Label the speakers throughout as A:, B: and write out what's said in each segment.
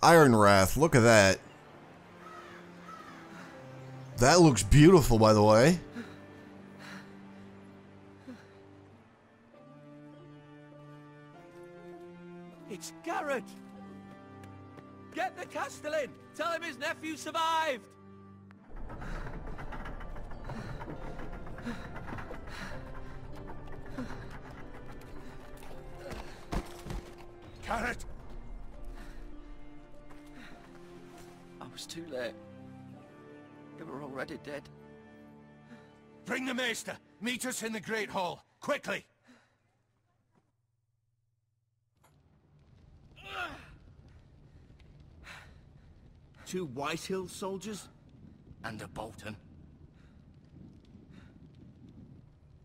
A: Ironrath, look at that. That looks beautiful, by the way.
B: It's Garrett! Get the Castellan! Tell him his nephew survived!
C: Garrett!
B: I was too late. They were already dead.
C: Bring the Maester! Meet us in the Great Hall! Quickly!
D: Two Whitehill soldiers?
B: And a Bolton.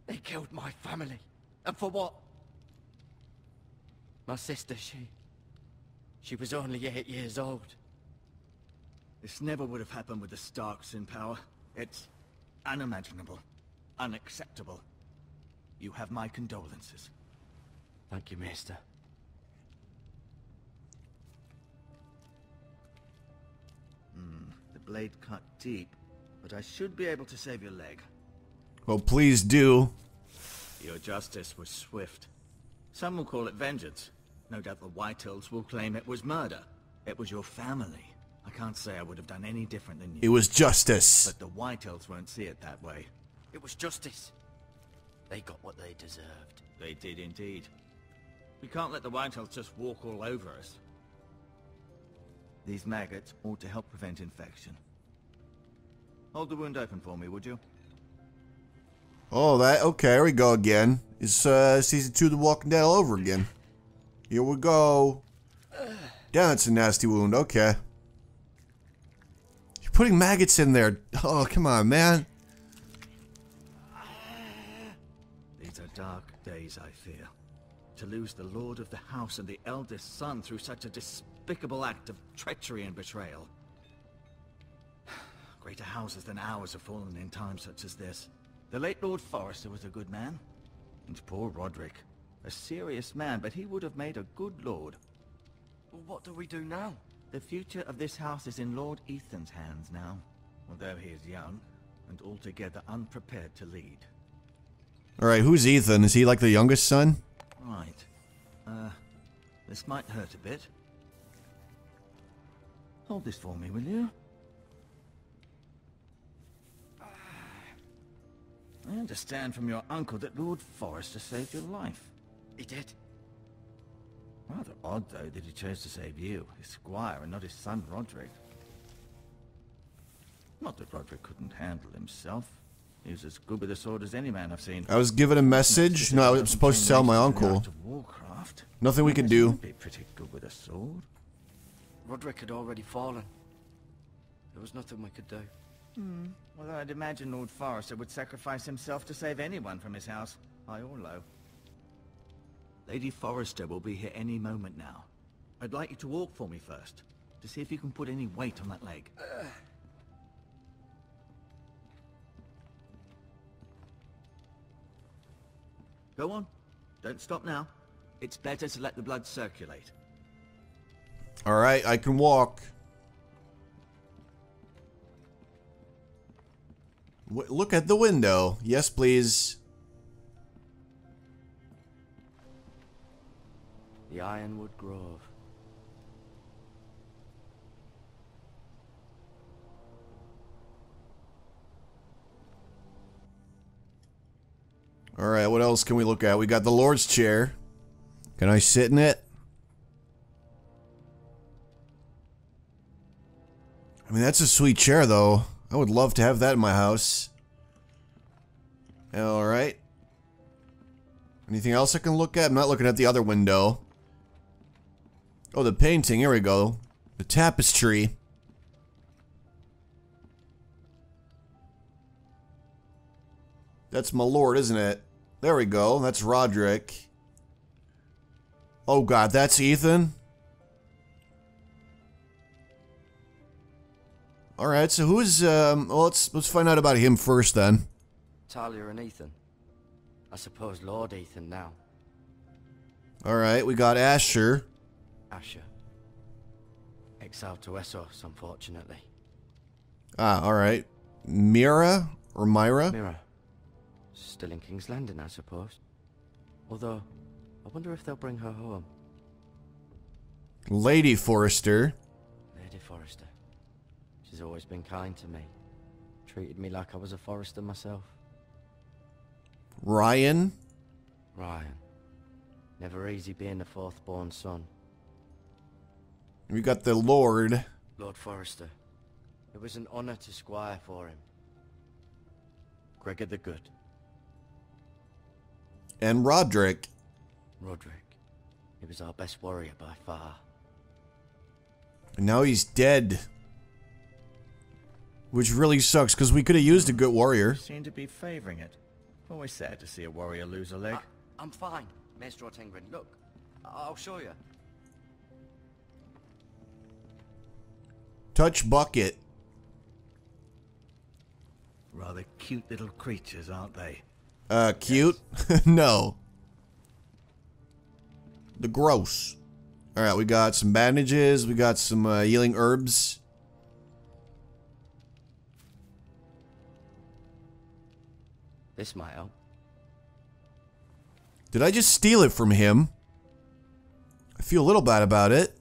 B: They killed my family. And for what? My sister, she was only 8 years old.
D: This never would have happened with the Starks in power. It's unimaginable. Unacceptable. You have my condolences.
B: Thank you, Maester.
D: The blade cut deep, but I should be able to save your leg.
A: Well, please do.
D: Your justice was swift. Some will call it vengeance. No doubt the Whitehills will claim it was murder. It was your family. I can't say I would have done any different than you.
A: It was justice.
D: But the Whitehills won't see it that way.
B: It was justice. They got what they deserved.
D: They did indeed. We can't let the Whitehills just walk all over us. These maggots ought to help prevent infection. Hold the wound open for me, would you?
A: Oh, that, okay, here we go again. It's season 2 of The Walking Dead all over again. Here we go. Damn, that's a nasty wound, okay. You're putting maggots in there. Oh, come on, man.
D: These are dark days, I fear. To lose the Lord of the House and the eldest son through such a despicable act of treachery and betrayal. Greater houses than ours have fallen in times such as this. The late Lord Forrester was a good man. And poor Roderick. A serious man, but he would have made a good lord.
B: Well, what do we do now?
D: The future of this house is in Lord Ethan's hands now. Although he is young, and altogether unprepared to lead.
A: Alright, who's Ethan? Is he like the youngest son?
D: Right. This might hurt a bit. Hold this for me, will you? I understand from your uncle that Lord Forrester saved your life.
B: He did.
D: Rather odd, though, that he chose to save you, his squire, and not his son Roderick. Not that Roderick couldn't handle himself. He was as good with a sword as any man I've seen.
A: I was given a message. No, I was supposed to tell my uncle. Nothing we could do.
D: Be pretty good with a sword.
B: Roderick had already fallen. There was nothing we could do.
D: Well, I'd imagine Lord Forrester would sacrifice himself to save anyone from his house, high or low. Lady Forrester will be here any moment now. I'd like you to walk for me first, to see if you can put any weight on that leg. Go on. Don't stop now. It's better to let the blood circulate.
A: Alright, I can walk. Look at the window. Yes, please.
B: The Ironwood Grove.
A: Alright, what else can we look at? We got the Lord's chair. Can I sit in it? I mean, that's a sweet chair, though. I would love to have that in my house. Alright. Anything else I can look at? I'm not looking at the other window. Oh, the painting. Here we go. The tapestry. That's my lord, isn't it? There we go. That's Roderick. Oh god, that's Ethan? Alright, so who's, well, let's find out about him first, then.
B: Talia and Ethan. I suppose Lord Ethan now.
A: Alright, we got Asher.
B: Asher.
E: Exiled to Westeros, unfortunately.
A: Ah, alright. Mira? Or Myra?
E: Mira. Still in King's Landing, I suppose. Although, I wonder if they'll bring her home.
A: Lady Forrester.
E: Lady Forrester. She's always been kind to me. Treated me like I was a Forrester myself.
A: Ryan.
E: Ryan. Never easy being the fourth-born son.
A: We got the Lord.
E: Lord Forrester. It was an honor to squire for him. Gregor the Good.
A: And Roderick.
E: Roderick. He was our best warrior by far.
A: And now he's dead. Which really sucks, because we could have used a good warrior.
D: You seem to be favoring it. Always sad to see a warrior lose a leg.
E: I'm fine, Maester Ortengren. Look, I'll show you.
A: Touch bucket.
D: Rather cute little creatures, aren't they?
A: Cute? No. The gross. Alright, we got some bandages. We got some healing herbs.
E: This might help.
A: Did I just steal it from him? I feel a little bad about it.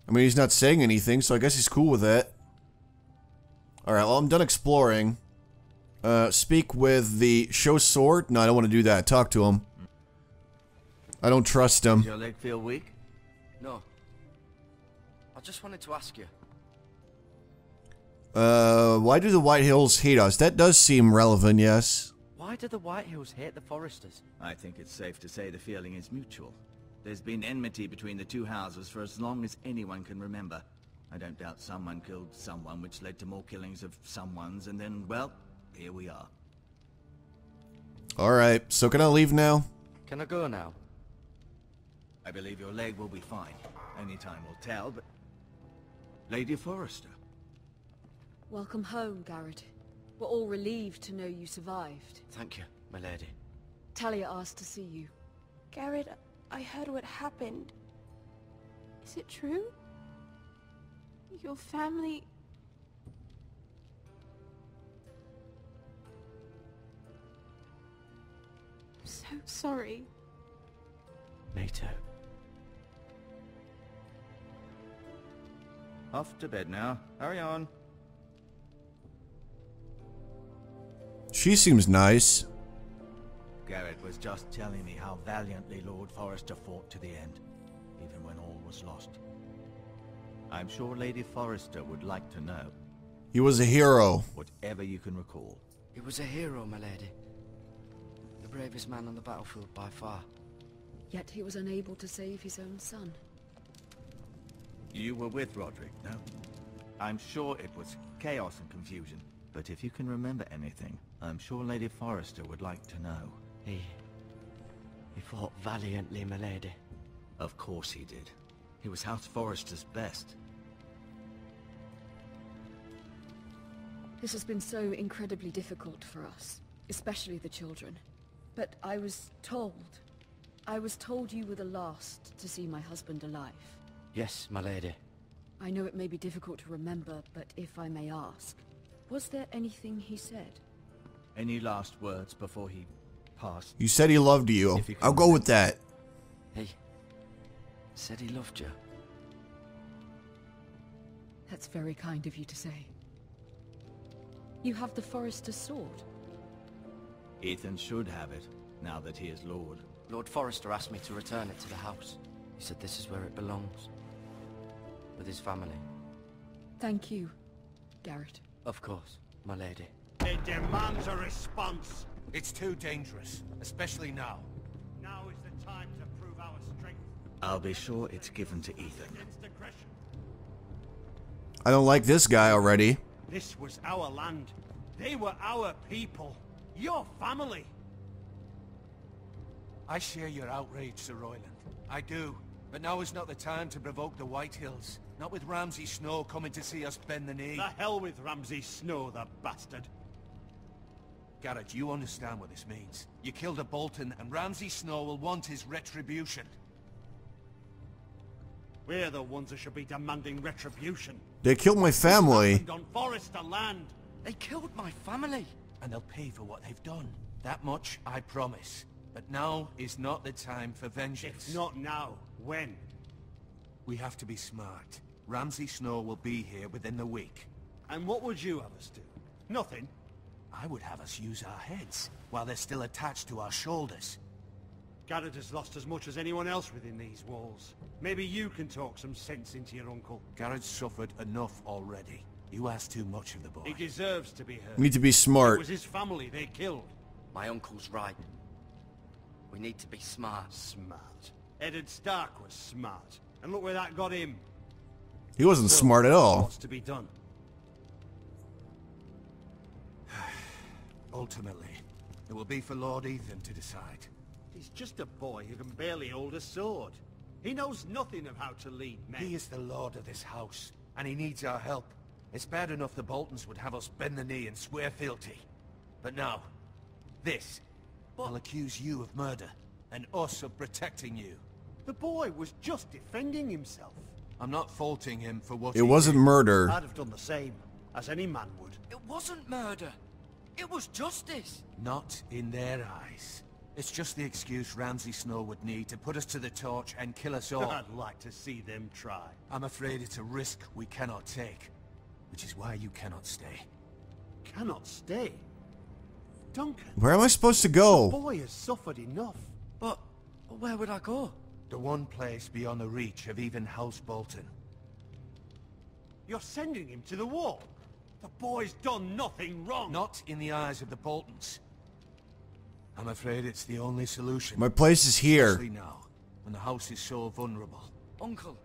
A: I mean, he's not saying anything, so I guess he's cool with it. Alright, well, I'm done exploring. Speak with the show sword? No, I don't want to do that. Talk to him. I don't trust him.
D: Does your leg feel weak?
E: No. I just wanted to ask you.
A: Why do the Whitehills hate us? That does seem relevant, yes.
E: Why do the Whitehills hate the Forresters?
D: I think it's safe to say the feeling is mutual. There's been enmity between the two houses for as long as anyone can remember. I don't doubt someone killed someone, which led to more killings of someone's, and then, well, here we are.
A: Alright, so can I leave now?
E: Can I go now?
D: I believe your leg will be fine. Only time will tell, but... Lady Forrester.
F: Welcome home, Garrett. We're all relieved to know you survived.
E: Thank you, my lady.
F: Talia asked to see you.
G: Garrett, I heard what happened. Is it true? Your family... I'm so sorry.
E: Me too.
D: Off to bed now. Hurry on.
A: She seems nice.
D: Garrett was just telling me how valiantly Lord Forrester fought to the end, even when all was lost. I'm sure Lady Forrester would like to know.
A: He was a hero.
D: Whatever you can recall.
E: He was a hero, my lady. The bravest man on the battlefield by far.
F: Yet he was unable to save his own son.
D: You were with Roderick, no? I'm sure it was chaos and confusion. But if you can remember anything, I'm sure Lady Forrester would like to know.
E: He fought valiantly, my lady.
D: Of course he did. He was House Forrester's best.
F: This has been so incredibly difficult for us, especially the children. But I was told you were the last to see my husband alive.
E: Yes, my lady.
F: I know it may be difficult to remember, but if I may ask, was there anything he said?
D: Any last words before he passed?
A: You said he loved you. I'll go with that.
E: He said he loved you.
F: That's very kind of you to say. You have the Forrester's sword.
D: Ethan should have it, now that he is Lord.
E: Lord Forrester asked me to return it to the house. He said this is where it belongs. With his family.
F: Thank you, Garrett.
E: Of course, my lady.
C: It demands a response. It's too dangerous, especially now.
H: Now is the time to prove our strength
D: I'll be sure it's given to Ethan.
H: against aggression.
A: I don't like this guy already.
H: This was our land. They were our people. Your family.
C: I share your outrage, Sir Royland. I do. But now is not the time to provoke the Whitehills. Not with Ramsay Snow coming to see us bend the knee.
H: The hell with Ramsay Snow, the bastard.
C: Garrett, you understand what this means. You killed a Bolton, and Ramsay Snow will want his retribution.
H: We're the ones that should be demanding retribution.
A: They killed my family.
H: Happened on Forrester land.
E: They killed my family.
C: And they'll pay for what they've done. That much I promise. But now is not the time for vengeance.
H: If not now, when?
C: We have to be smart. Ramsay Snow will be here within the week.
H: And what would you have us do? Nothing.
C: I would have us use our heads, while they're still attached to our shoulders.
H: Garrett has lost as much as anyone else within these walls. Maybe you can talk some sense into your uncle.
C: Garrett's suffered enough already. You ask too much of the boy.
H: He deserves to be heard.
A: Need to be
H: It
A: smart.
H: was his family they killed.
E: My uncle's right. We need to be smart.
H: Smart. Eddard Stark was smart. And look where that got him.
A: He wasn't smart at all.
H: What's to be done?
C: Ultimately, it will be for Lord Ethan to decide.
H: He's just a boy who can barely hold a sword. He knows nothing of how to lead men.
C: He is the lord of this house, and he needs our help. It's bad enough the Boltons would have us bend the knee and swear fealty. But now, this will accuse you of murder, and us of protecting you.
H: The boy was just defending himself.
C: I'm not faulting him for what
A: It wasn't murder.
H: I'd have done the same, as any man would.
E: It wasn't murder. It was justice.
C: Not in their eyes. It's just the excuse Ramsay Snow would need to put us to the torch and kill us all.
H: I'd like to see them try.
C: I'm afraid it's a risk we cannot take, which is why you cannot stay.
H: Cannot stay. Duncan,
A: Where am I supposed to
H: the
A: go?
H: boy has suffered enough.
E: But where would I go?
C: The one place beyond the reach of even House Bolton.
H: You're sending him to the wall. The boy's done nothing wrong.
C: Not in the eyes of the Boltons. I'm afraid it's the only solution.
A: My place is here.
C: Especially now, when the house is so vulnerable.
E: Uncle,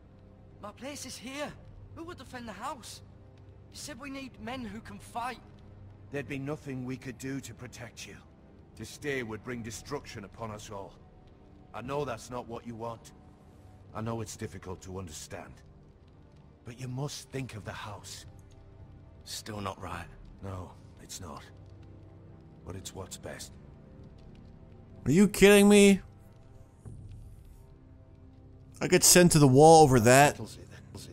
E: my place is here. Who would defend the house? You said we need men who can fight.
C: There'd be nothing we could do to protect you. To stay would bring destruction upon us all. I know that's not what you want. I know it's difficult to understand. But you must think of the house.
E: Still not right.
C: No, it's not. But it's what's best.
A: Are you kidding me? I get sent to the wall over that.
C: We'll see then.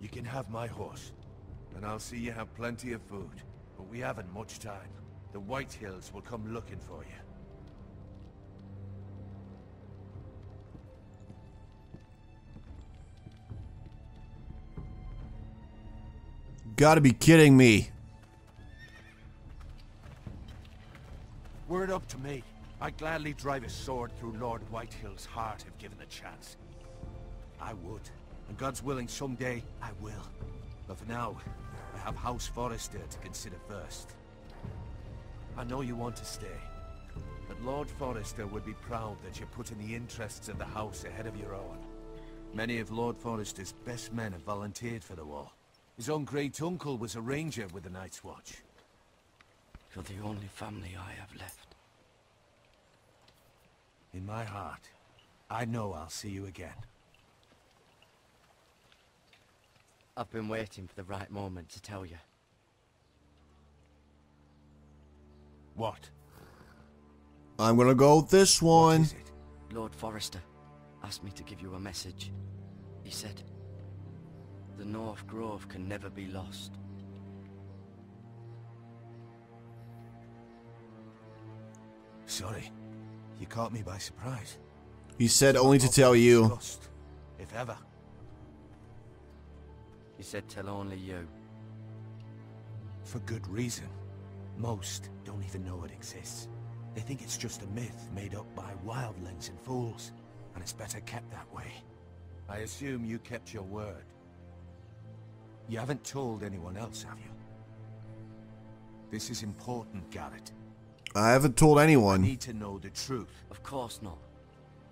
C: You can have my horse, and I'll see you have plenty of food. But we haven't much time. The Whitehills will come looking for you.
A: Gotta be kidding me.
C: Were it up to me, I'd gladly drive a sword through Lord Whitehill's heart if given the chance. I would. And God's willing, someday I will. But for now, I have House Forrester to consider first. I know you want to stay, but Lord Forrester would be proud that you're putting the interests of the house ahead of your own. Many of Lord Forrester's best men have volunteered for the war. His own great-uncle was a ranger with the Night's Watch.
E: You're the only family I have left.
C: In my heart, I know I'll see you again.
E: I've been waiting for the right moment to tell you.
C: What?
A: I'm gonna go with this
C: What
A: one.
C: is it?
E: Lord Forrester asked me to give you a message. He said, the North Grove can never be lost.
C: Sorry, you caught me by surprise.
A: He said only to tell you.
C: Discussed, if ever.
E: He said tell only you.
C: For good reason. Most don't even know it exists. They think it's just a myth made up by wildlings and fools, and it's better kept that way. I assume you kept your word. You haven't told anyone else, have you? This is important, Garrett.
A: I haven't told
C: I
A: anyone.
C: need to know the truth.
E: Of course not.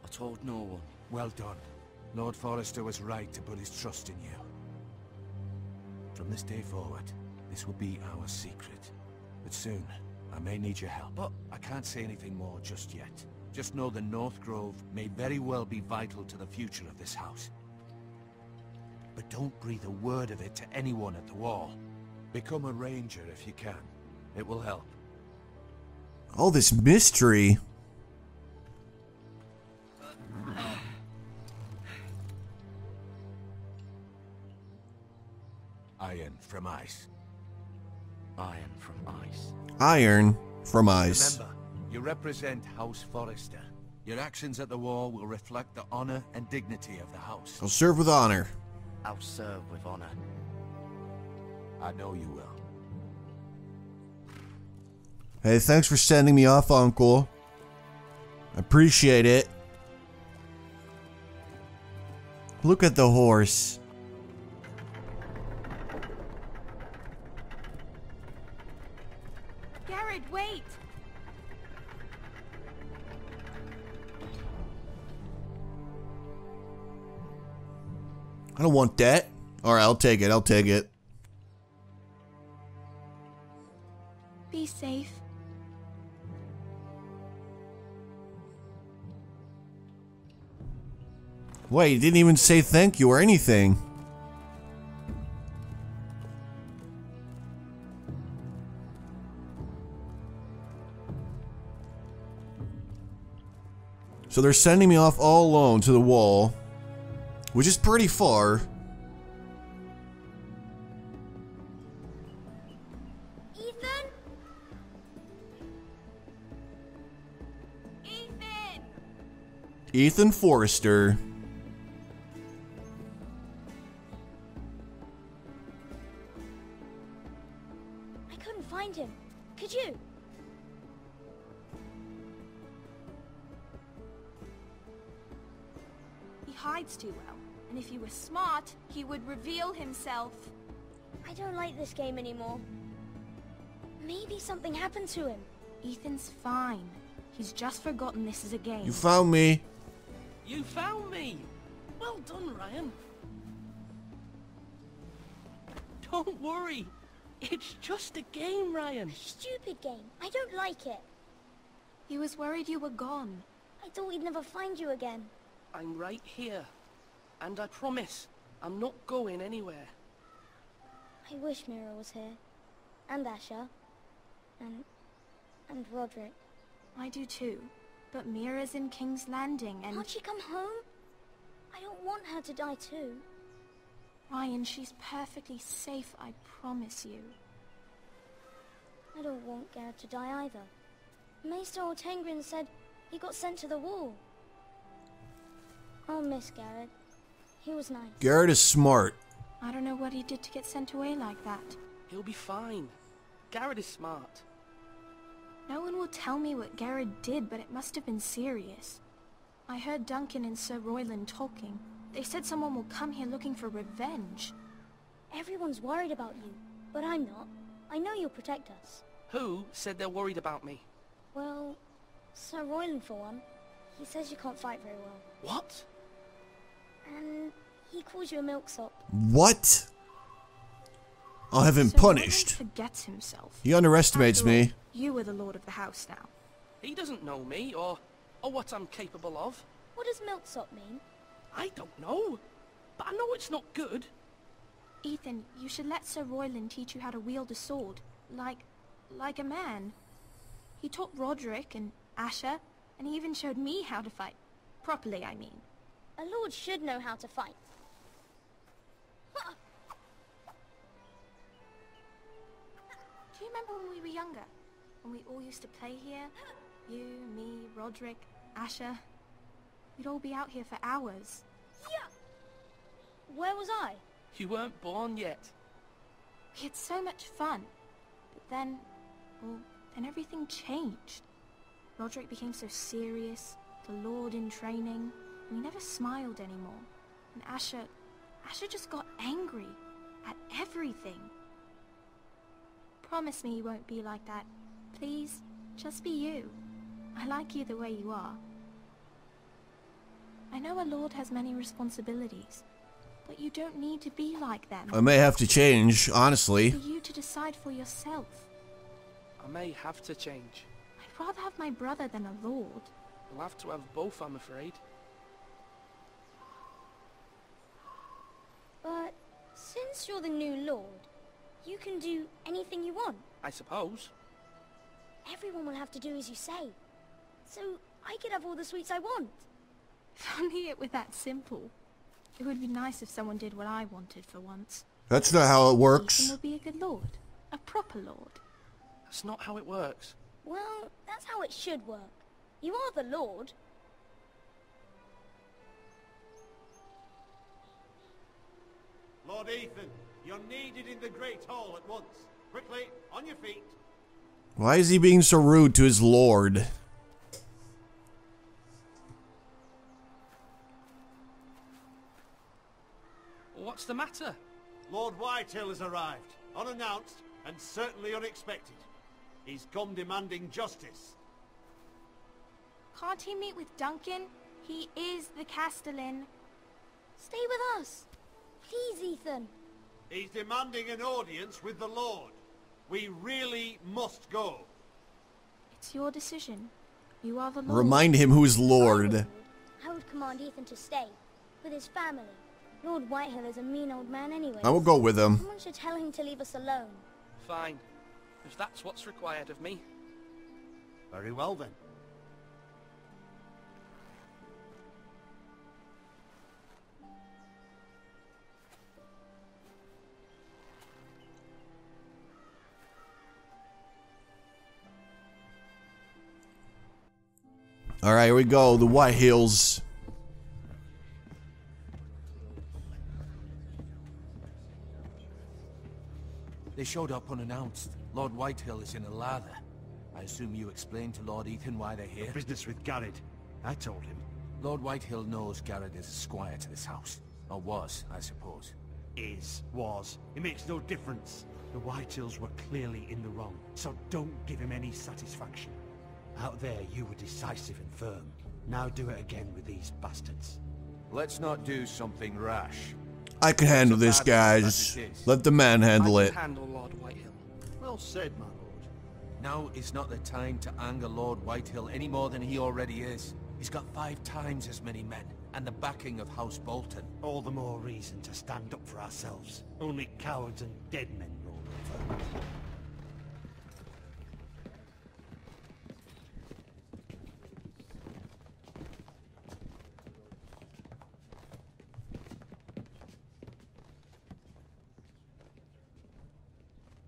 E: I told no one.
C: Well done. Lord Forrester was right to put his trust in you. From this day forward, this will be our secret. But soon, I may need your help. But I can't say anything more just yet. Just know the North Grove may very well be vital to the future of this house. But don't breathe a word of it to anyone at the wall. Become a ranger if you can. It will help.
A: All this mystery.
C: Iron from ice.
E: Iron from ice.
A: Iron from ice.
C: Remember, you represent House Forrester. Your actions at the wall will reflect the honor and dignity of the house.
A: I'll serve with honor.
E: I'll serve with honor.
C: I know you will.
A: Hey, thanks for sending me off, Uncle. I appreciate it. Look at the horse.
G: Garrett, wait!
A: I don't want that. Alright, I'll take it. I'll take it.
G: Be safe.
A: Wait, you didn't even say thank you or anything. So they're sending me off all alone to the wall, which is pretty far.
G: Ethan? Ethan!
A: Ethan Forrester.
I: I couldn't find him. Could you?
G: He hides too well, and if he were smart, he would reveal himself.
I: I don't like this game anymore. Maybe something happened to him.
G: Ethan's fine. He's just forgotten this is a game.
A: You found me.
J: You found me! Well done, Ryan. Don't worry. It's just a game, Ryan.
I: Stupid game. I don't like it.
G: He was worried you were gone.
I: I thought we'd never find you again.
J: I'm right here. And I promise, I'm not going anywhere.
I: I wish Mira was here. And Asher. And Roderick.
G: I do too. But Mira's in King's Landing and...
I: Can't she come home? I don't want her to die too.
G: Ryan, she's perfectly safe, I promise you.
I: I don't want Garrett to die either. Maester Ortengrin said he got sent to the wall. I'll miss Garrett. He was nice.
A: Garrett is smart.
G: I don't know what he did to get sent away like that.
J: He'll be fine. Garrett is smart.
G: No one will tell me what Garrett did, but it must have been serious. I heard Duncan and Sir Royland talking. They said someone will come here looking for revenge.
I: Everyone's worried about you, but I'm not. I know you'll protect us.
J: Who said they're worried about me?
I: Well, Sir Royland for one. He says you can't fight very well.
J: What?
I: And he calls you a milksop.
A: What? I'll have him
G: Sir
A: punished.
G: Royland forgets himself.
A: He underestimates
G: After all,
A: me.
G: You are the lord of the house now.
J: He doesn't know me, or what I'm capable of.
I: What does milksop mean?
J: I don't know. But I know it's not good.
G: Ethan, you should let Sir Royland teach you how to wield a sword. Like a man. He taught Roderick and Asher, and he even showed me how to fight. Properly, I mean.
I: A lord should know how to fight.
G: Do you remember when we were younger? When we all used to play here? You, me, Roderick, Asher. We'd all be out here for hours.
I: Yeah. Where was I?
J: You weren't born yet.
G: We had so much fun. But then, well, then everything changed. Roderick became so serious, the Lord in training, and he never smiled anymore. And Asher just got angry at everything. Promise me you won't be like that. Please, just be you. I like you the way you are. I know a lord has many responsibilities, but you don't need to be like them.
A: I may have to change, honestly.
G: For you to decide for yourself.
J: I may have to change.
G: I'd rather have my brother than a lord.
J: We'll have to have both, I'm afraid.
I: But since you're the new lord, you can do anything you want.
J: I suppose.
I: Everyone will have to do as you say. So I could have all the sweets I want.
G: If only it were that simple. It would be nice if someone did what I wanted for once.
A: That's not how it
G: Ethan
A: works.
G: will be a good lord. A proper lord.
J: That's not how it works.
I: Well, that's how it should work. You are the Lord.
H: Lord Ethan, you're needed in the Great Hall at once. Quickly, on your feet.
A: Why is he being so rude to his lord?
J: What's the matter?
H: Lord Whitehill has arrived, unannounced and certainly unexpected. He's come demanding justice.
G: Can't he meet with Duncan? He is the Castellan.
I: Stay with us. Please, Ethan.
H: He's demanding an audience with the Lord. We really must go.
G: It's your decision. You are the Lord.
A: Remind him who's lord.
I: I would command Ethan to stay with his family. Lord Whitehill is a mean old man anyway.
A: I will go with him.
I: Someone should tell him to leave us alone.
J: Fine. If that's what's required of me.
H: Very well then.
A: Alright, here we go. The Whitehills.
C: They showed up unannounced. Lord Whitehill is in a lather. I assume you explained to Lord Ethan why they're here?
H: Business with Garrett. I told him.
C: Lord Whitehill knows Garrett is a squire to this house. Or was, I suppose.
H: Was. It makes no difference. The Whitehills were clearly in the wrong, so don't give him any satisfaction. Out there, you were decisive and firm. Now do it again with these bastards.
C: Let's not do something rash.
A: I can handle this, guys. Let the man handle
J: I
A: it.
J: can handle Lord Whitehill.
H: Well said, my lord.
C: Now is not the time to anger Lord Whitehill any more than he already is. He's got 5 times as many men, and the backing of House Bolton.
H: All the more reason to stand up for ourselves. Only cowards and dead men roll over.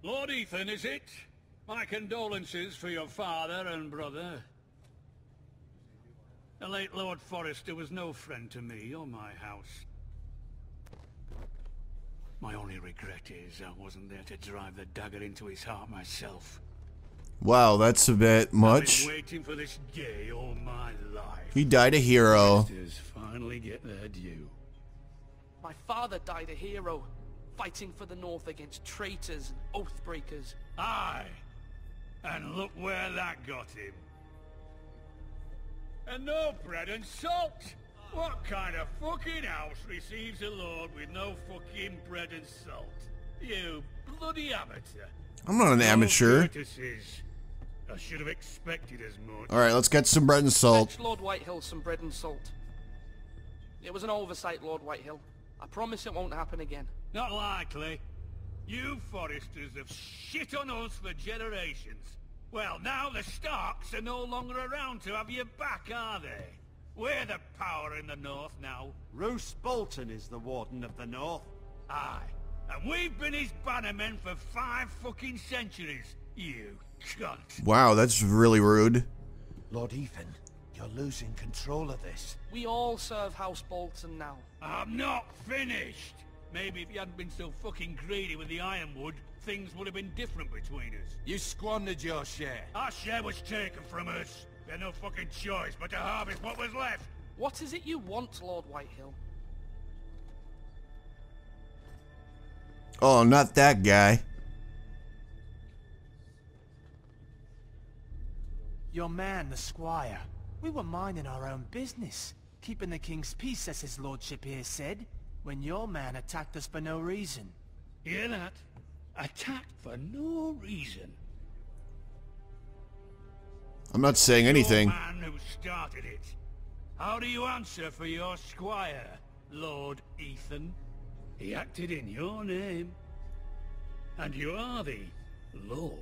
K: Lord Ethan, is it? My condolences for your father and brother. The late Lord Forrester was no friend to me or my house. My only regret is I wasn't there to drive the dagger into his heart myself.
A: Wow, that's a bit much.
K: I've been waiting for this day all my life.
A: He died a hero.
K: Sisters finally get their due.
J: My father died a hero, fighting for the North against traitors and oathbreakers.
K: Aye. And look where that got him. And no bread and salt! What kind of fucking house receives a lord with no fucking bread and salt? You bloody amateur.
A: I'm not an amateur.
K: No courtesies. I should have expected as much.
A: Alright, let's get some bread and salt.
J: Fetch Lord Whitehill some bread and salt. It was an oversight, Lord Whitehill. I promise it won't happen again.
K: Not likely. You Foresters have shit on us for generations. Well, now the Starks are no longer around to have your back, are they? We're the power in the North now.
H: Roose Bolton is the Warden of the North.
K: Aye. And we've been his bannermen for 5 fucking centuries. You cunt.
A: Wow, that's really rude.
C: Lord Ethan, you're losing control of this.
J: We all serve House Bolton now.
K: I'm not finished. Maybe if you hadn't been so fucking greedy with the ironwood, things would have been different between us.
C: You squandered your share.
K: Our share was taken from us. We had no fucking choice but to harvest what was left.
J: What is it you want, Lord Whitehill?
A: Oh, not that guy.
L: Your man, the squire. We were minding our own business, keeping the king's peace, as his lordship here said, when your man attacked us for no reason.
K: Hear that? Attacked for no reason.
A: I'm not saying anything.
K: Your man who started it. How do you answer for your squire, Lord Ethan? He acted in your name. And you are the lord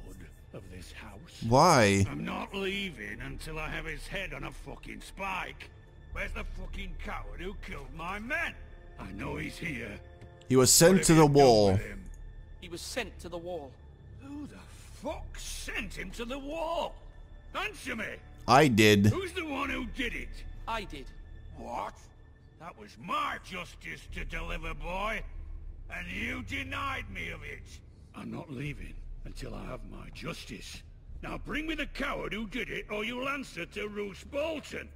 K: of this house.
A: Why?
K: I'm not leaving until I have his head on a fucking spike. Where's the fucking coward who killed my men? I know he's here.
A: He was sent to the wall.
J: He was sent to the wall.
K: Who the fuck sent him to the wall? Answer me!
A: I did.
K: Who's the one who did it?
J: I did.
K: What? That was my justice to deliver, boy. And you denied me of it. I'm not leaving until I have my justice. Now bring me the coward who did it, or you'll answer to Roose Bolton.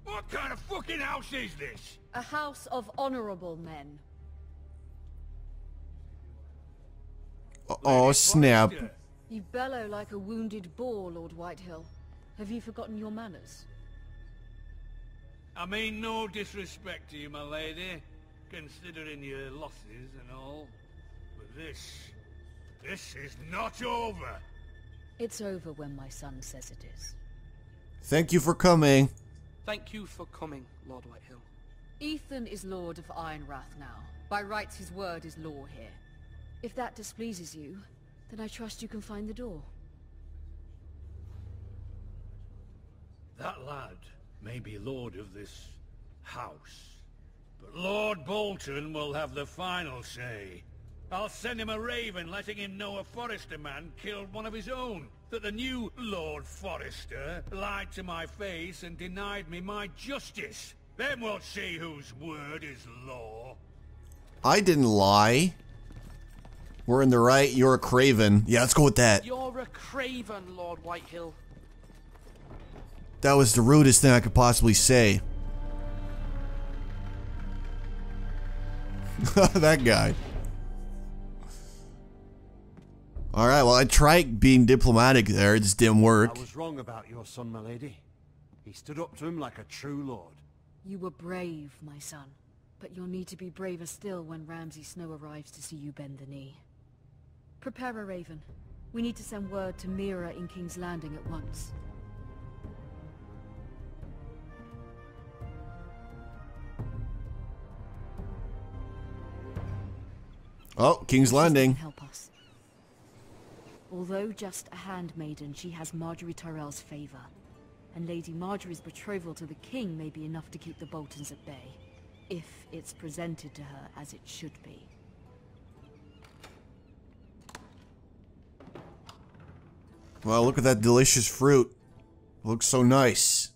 K: What kind of fucking house is this?
F: A house of honorable men.
A: Oh, snap.
F: You bellow like a wounded boar, Lord Whitehill. Have you forgotten your manners?
K: I mean no disrespect to you, my lady, considering your losses and all. But this is not over.
F: It's over when my son says it is.
A: Thank you for coming.
J: Thank you for coming, Lord Whitehill.
F: Ethan is Lord of Ironrath now. By rights his word is law here. If that displeases you, then I trust you can find the door.
K: That lad may be lord of this house, but Lord Bolton will have the final say. I'll send him a raven letting him know a Forrester man killed one of his own. That the new Lord Forrester lied to my face and denied me my justice. Then we'll see whose word is law.
A: I didn't lie. We're in the right, you're a craven. Yeah, let's go with that.
J: You're a craven, Lord Whitehill.
A: That was the rudest thing I could possibly say. That guy. Alright, well I tried being diplomatic there, it just didn't work.
H: I was wrong about your son, my lady. He stood up to him like a true lord.
F: You were brave, my son. But you'll need to be braver still when Ramsay Snow arrives to see you bend the knee. Prepare a raven. We need to send word to Mira in King's Landing at once.
A: Oh, King's Landing.
F: Help us. Although just a handmaiden, she has Marjorie Tyrell's favor. And Lady Marjorie's betrothal to the king may be enough to keep the Boltons at bay. If it's presented to her as it should be.
A: Well, look at that delicious fruit. Looks so nice.